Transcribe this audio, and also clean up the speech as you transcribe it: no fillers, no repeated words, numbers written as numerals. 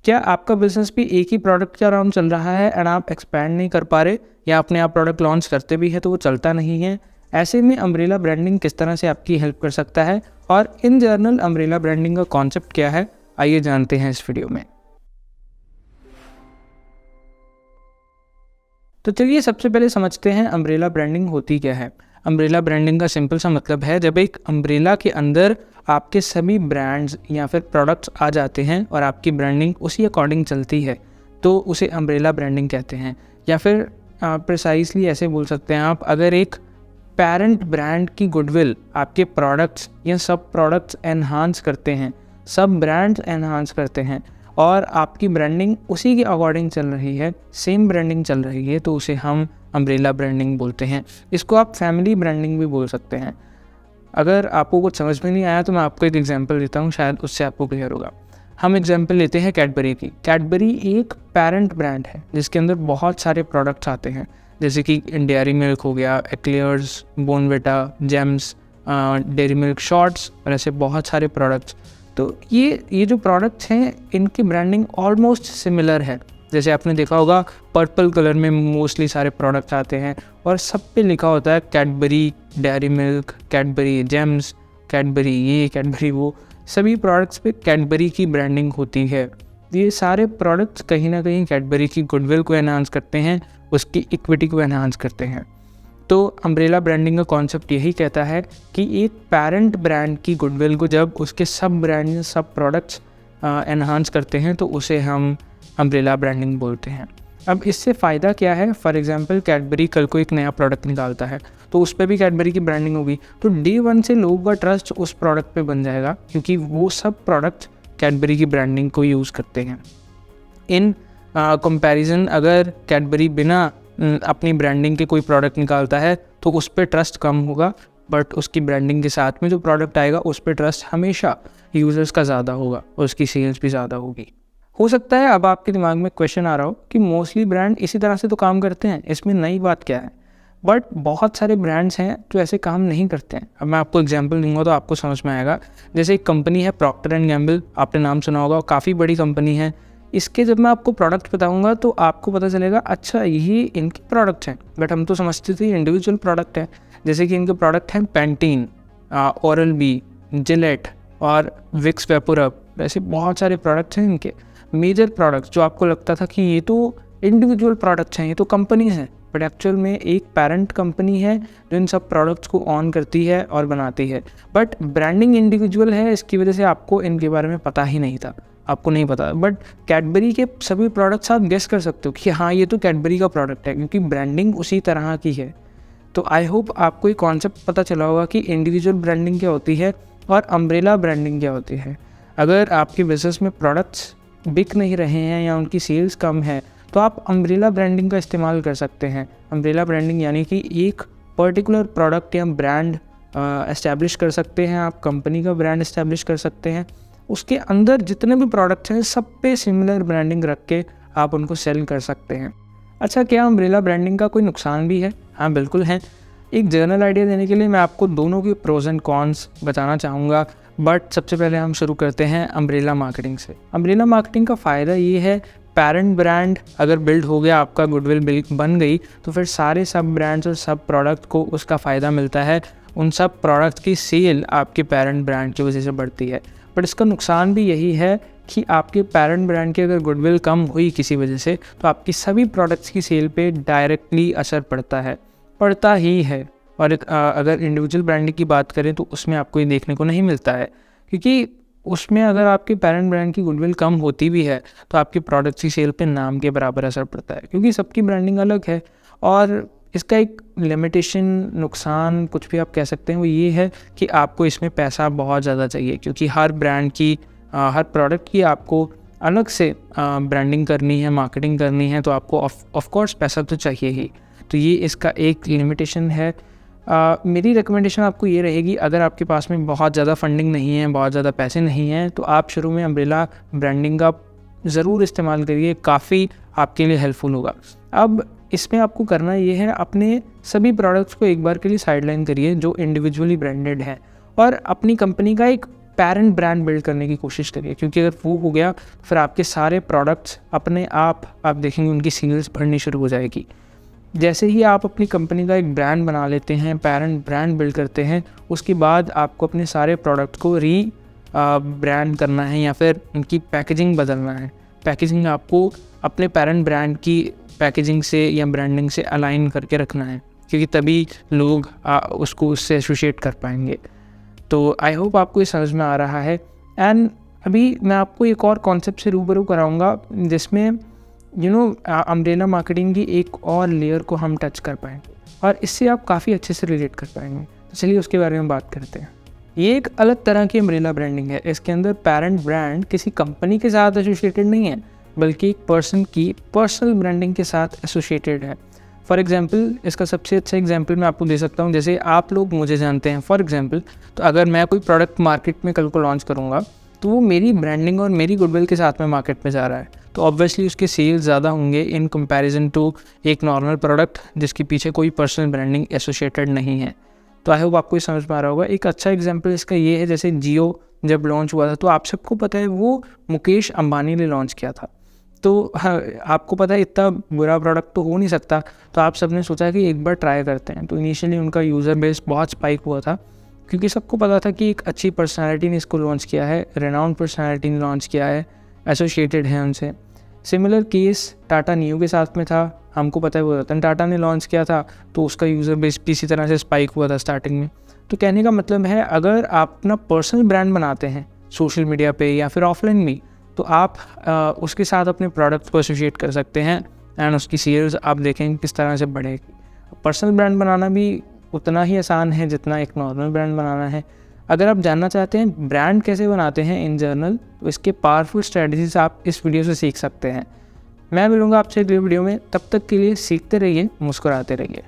क्या आपका बिजनेस भी एक ही प्रोडक्ट के अराउंड चल रहा है एंड आप एक्सपैंड नहीं कर पा रहे, या अपने आप प्रोडक्ट लॉन्च करते भी है तो वो चलता नहीं है? ऐसे में अम्ब्रेला ब्रांडिंग किस तरह से आपकी हेल्प कर सकता है, और इन जनरल अम्ब्रेला ब्रांडिंग का कॉन्सेप्ट क्या है, आइए जानते हैं इस वीडियो में। तो चलिए सबसे पहले समझते हैं अम्ब्रेला ब्रांडिंग होती क्या है। अम्ब्रेला ब्रांडिंग का सिंपल सा मतलब है जब एक अम्ब्रेला के अंदर आपके सभी ब्रांड्स या फिर प्रोडक्ट्स आ जाते हैं और आपकी ब्रांडिंग उसी अकॉर्डिंग चलती है, तो उसे अम्ब्रेला ब्रांडिंग कहते हैं। या फिर प्रिसाइसली ऐसे बोल सकते हैं आप, अगर एक पेरेंट ब्रांड की गुडविल आपके प्रोडक्ट्स या सब प्रोडक्ट्स एनहांस करते हैं, सब ब्रांड्स एनहांस करते हैं और आपकी ब्रांडिंग उसी के अकॉर्डिंग चल रही है, सेम ब्रांडिंग चल रही है, तो उसे हम अम्ब्रेला ब्रांडिंग बोलते हैं। इसको आप फैमिली ब्रांडिंग भी बोल सकते हैं। अगर आपको कुछ समझ में नहीं आया तो मैं आपको एक एग्जांपल देता हूँ, शायद उससे आपको क्लियर होगा। हम एग्जांपल लेते हैं कैडबरी की। कैडबरी एक पेरेंट ब्रांड है जिसके अंदर बहुत सारे प्रोडक्ट्स आते हैं, जैसे कि डेयरी मिल्क हो गया, eclairs, Bournvita, James, dairy milk shorts और ऐसे बहुत सारे प्रोडक्ट्स। तो ये जो प्रोडक्ट्स हैं इनकी ब्रांडिंग ऑलमोस्ट सिमिलर है। जैसे आपने देखा होगा पर्पल कलर में मोस्टली सारे प्रोडक्ट्स आते हैं और सब पे लिखा होता है Cadbury dairy milk, Cadbury James, Cadbury ये, कैडबरी वो, सभी प्रोडक्ट्स पे कैडबरी की ब्रांडिंग होती है। ये सारे प्रोडक्ट्स कहीं ना कहीं कैडबरी की गुडविल को एनहांस करते हैं, उसकी इक्विटी को एनहांस करते हैं। तो अम्ब्रेला ब्रांडिंग का कॉन्सेप्ट यही कहता है कि एक पेरेंट ब्रांड की गुडविल को जब उसके सब ब्रांड सब प्रोडक्ट्स एनहांस करते हैं तो उसे हम अम्ब्रेला ब्रांडिंग बोलते हैं। अब इससे फ़ायदा क्या है? फॉर एग्जांपल कैडबरी कल को एक नया प्रोडक्ट निकालता है तो उस पर भी कैडबरी की ब्रांडिंग होगी, तो डे वन से लोगों का ट्रस्ट उस प्रोडक्ट पे बन जाएगा क्योंकि वो सब प्रोडक्ट कैडबरी की ब्रांडिंग को यूज़ करते हैं। इन कंपैरिजन अगर कैडबरी बिना अपनी ब्रांडिंग के कोई प्रोडक्ट निकालता है तो उस पर ट्रस्ट कम होगा, बट उसकी ब्रांडिंग के साथ में जो प्रोडक्ट आएगा उस पर ट्रस्ट हमेशा यूज़र्स का ज़्यादा होगा और उसकी सेल्स भी ज़्यादा होगी। हो सकता है अब आपके दिमाग में क्वेश्चन आ रहा हो कि मोस्टली ब्रांड इसी तरह से तो काम करते हैं, इसमें नई बात क्या है? बट बहुत सारे ब्रांड्स हैं जो ऐसे काम नहीं करते हैं। अब मैं आपको एग्जांपल दूंगा तो आपको समझ में आएगा। जैसे एक कंपनी है प्रॉक्टर एंड गैम्बल, आपने नाम सुना होगा, काफ़ी बड़ी कंपनी है। इसके जब मैं आपको प्रोडक्ट बताऊंगा तो आपको पता चलेगा अच्छा ये इनके प्रोडक्ट हैं, बट हम तो समझते थे इंडिविजुअल प्रोडक्ट है। जैसे कि इनके प्रोडक्ट हैं पैंटीन, ओरल बी, जिलेट और विक्स वेपोरब, ऐसे बहुत सारे प्रोडक्ट्स हैं इनके। मेजर प्रोडक्ट्स जो आपको लगता था कि ये तो इंडिविजुअल प्रोडक्ट्स हैं, ये तो कंपनीज हैं, बट एक्चुअल में एक पेरेंट कंपनी है जो इन सब प्रोडक्ट्स को ऑन करती है और बनाती है। बट ब्रांडिंग इंडिविजुअल है, इसकी वजह से आपको इनके बारे में पता ही नहीं था, आपको नहीं पता। बट कैडबरी के सभी प्रोडक्ट्स आप गेस कर सकते हो कि हाँ ये तो कैडबरी का प्रोडक्ट है क्योंकि ब्रांडिंग उसी तरह की है। तो आई होप आपको ये कॉन्सेप्ट पता चला होगा कि इंडिविजुअल ब्रांडिंग क्या होती है और अम्ब्रेला ब्रांडिंग क्या होती है। अगर आपके बिजनेस में प्रोडक्ट्स बिक नहीं रहे हैं या उनकी सेल्स कम है तो आप अम्ब्रेला ब्रांडिंग का इस्तेमाल कर सकते हैं। अम्ब्रेला ब्रांडिंग यानी कि एक पर्टिकुलर प्रोडक्ट या ब्रांड एस्टैब्लिश कर सकते हैं, आप कंपनी का ब्रांड एस्टैब्लिश कर सकते हैं, उसके अंदर जितने भी प्रोडक्ट्स हैं सब पे सिमिलर ब्रांडिंग रख के आप उनको सेल कर सकते हैं। अच्छा, क्या अम्ब्रेला ब्रांडिंग का कोई नुकसान भी है? हाँ बिल्कुल है। एक जनरल आइडिया देने के लिए मैं आपको दोनों के प्रोज एंड कॉन्स बताना चाहूँगा, बट सबसे पहले हम शुरू करते हैं अम्ब्रेला मार्केटिंग से। अम्ब्रेला मार्केटिंग का फ़ायदा ये है, पेरेंट ब्रांड अगर बिल्ड हो गया, आपका गुडविल बन गई, तो फिर सारे सब ब्रांड्स और सब प्रोडक्ट को उसका फ़ायदा मिलता है। उन सब प्रोडक्ट की सेल आपके पेरेंट ब्रांड की वजह से बढ़ती है। बट इसका नुकसान भी यही है कि आपके पेरेंट ब्रांड की अगर गुडविल कम हुई किसी वजह से तो आपकी सभी प्रोडक्ट्स की सेल पे डायरेक्टली असर पड़ता ही है। और अगर इंडिविजुअल ब्रांडिंग की बात करें तो उसमें आपको ये देखने को नहीं मिलता है, क्योंकि उसमें अगर आपके पेरेंट ब्रांड की गुडविल कम होती भी है तो आपके प्रोडक्ट्स की सेल पे नाम के बराबर असर पड़ता है, क्योंकि सबकी ब्रांडिंग अलग है। और इसका एक लिमिटेशन, नुकसान कुछ भी आप कह सकते हैं, वो ये है कि आपको इसमें पैसा बहुत ज़्यादा चाहिए, क्योंकि हर ब्रांड की हर प्रोडक्ट की आपको अलग से ब्रांडिंग करनी है, मार्केटिंग करनी है, तो आपको ऑफ कोर्स पैसा तो चाहिए ही। तो ये इसका एक लिमिटेशन है। मेरी रिकमेंडेशन आपको ये रहेगी, अगर आपके पास में बहुत ज़्यादा फंडिंग नहीं है, बहुत ज़्यादा पैसे नहीं हैं, तो आप शुरू में अम्ब्रेला ब्रांडिंग का ज़रूर इस्तेमाल करिए, काफ़ी आपके लिए हेल्पफुल होगा। अब इसमें आपको करना ये है, अपने सभी प्रोडक्ट्स को एक बार के लिए साइडलाइन करिए जो इंडिविजुअली ब्रांडेड हैं, और अपनी कंपनी का एक पेरेंट ब्रांड बिल्ड करने की कोशिश करिए, क्योंकि अगर वो हो गया फिर आपके सारे प्रोडक्ट्स अपने आप देखेंगे उनकी सेल्स बढ़नी शुरू हो जाएगी। जैसे ही आप अपनी कंपनी का एक ब्रांड बना लेते हैं, पेरेंट ब्रांड बिल्ड करते हैं, उसके बाद आपको अपने सारे प्रोडक्ट को ब्रांड करना है या फिर उनकी पैकेजिंग बदलना है। पैकेजिंग आपको अपने पेरेंट ब्रांड की पैकेजिंग से या ब्रांडिंग से अलाइन करके रखना है, क्योंकि तभी लोग उसको उससे एसोशिएट कर पाएंगे। तो आई होप आपको ये समझ में आ रहा है। एंड अभी मैं आपको एक और कॉन्सेप्ट से रूबरू कराऊंगा जिसमें अम्ब्रेला मार्केटिंग की एक और लेयर को हम टच कर पाएंगे और इससे आप काफ़ी अच्छे से रिलेट कर पाएंगे। तो चलिए उसके बारे में बात करते हैं। ये एक अलग तरह की अम्ब्रेला ब्रांडिंग है। इसके अंदर पेरेंट ब्रांड किसी कंपनी के साथ एसोसिएटेड नहीं है, बल्कि एक पर्सन की पर्सनल ब्रांडिंग के साथ एसोसिएटेड है। फॉर एग्जांपल, इसका सबसे अच्छा एग्जांपल मैं आपको दे सकता हूँ। जैसे आप लोग मुझे जानते हैं फॉर एग्जांपल, तो अगर मैं कोई प्रोडक्ट मार्केट में कल को लॉन्च करूँगा तो वो मेरी ब्रांडिंग और मेरी गुडविल के साथ में मार्केट में जा रहा है, तो ऑब्वियसली उसके सेल्स ज़्यादा होंगे इन कंपैरिजन टू एक नॉर्मल प्रोडक्ट जिसके पीछे कोई पर्सनल ब्रांडिंग एसोसिएटेड नहीं है। तो आई होप आपको ये समझ में आ रहा होगा। एक अच्छा एग्जांपल इसका ये है, जैसे जियो जब लॉन्च हुआ था तो आप सबको पता है वो मुकेश अंबानी ने लॉन्च किया था। तो हाँ, आपको पता है इतना बुरा प्रोडक्ट तो हो नहीं सकता, तो आप सब ने सोचा कि एक बार ट्राई करते हैं। तो इनिशियली उनका यूज़र बेस बहुत स्पाइक हुआ था, क्योंकि सबको पता था कि एक अच्छी पर्सनैलिटी ने इसको लॉन्च किया है, रेनाउंड पर्सनैलिटी ने लॉन्च किया है, एसोसिएटेड है उनसे। सिमिलर केस टाटा नियो के साथ में था। हमको पता है वो रतन टाटा ने लॉन्च किया था, तो उसका यूज़र बेस भी इसी तरह से स्पाइक हुआ था स्टार्टिंग में। तो कहने का मतलब है, अगर आप अपना पर्सनल ब्रांड बनाते हैं सोशल मीडिया पे या फिर ऑफलाइन भी, तो आप उसके साथ अपने प्रोडक्ट को एसोसिएट कर सकते हैं एंड उसकी सेल्स आप देखेंगे किस तरह से बढ़ेगी। पर्सनल ब्रांड बनाना भी उतना ही आसान है जितना एक नॉर्मल ब्रांड बनाना है। अगर आप जानना चाहते हैं ब्रांड कैसे बनाते हैं इन जनरल, तो इसके पावरफुल स्ट्रेटजीज आप इस वीडियो से सीख सकते हैं। मैं मिलूँगा आपसे अगले वीडियो में, तब तक के लिए सीखते रहिए, मुस्कुराते रहिए।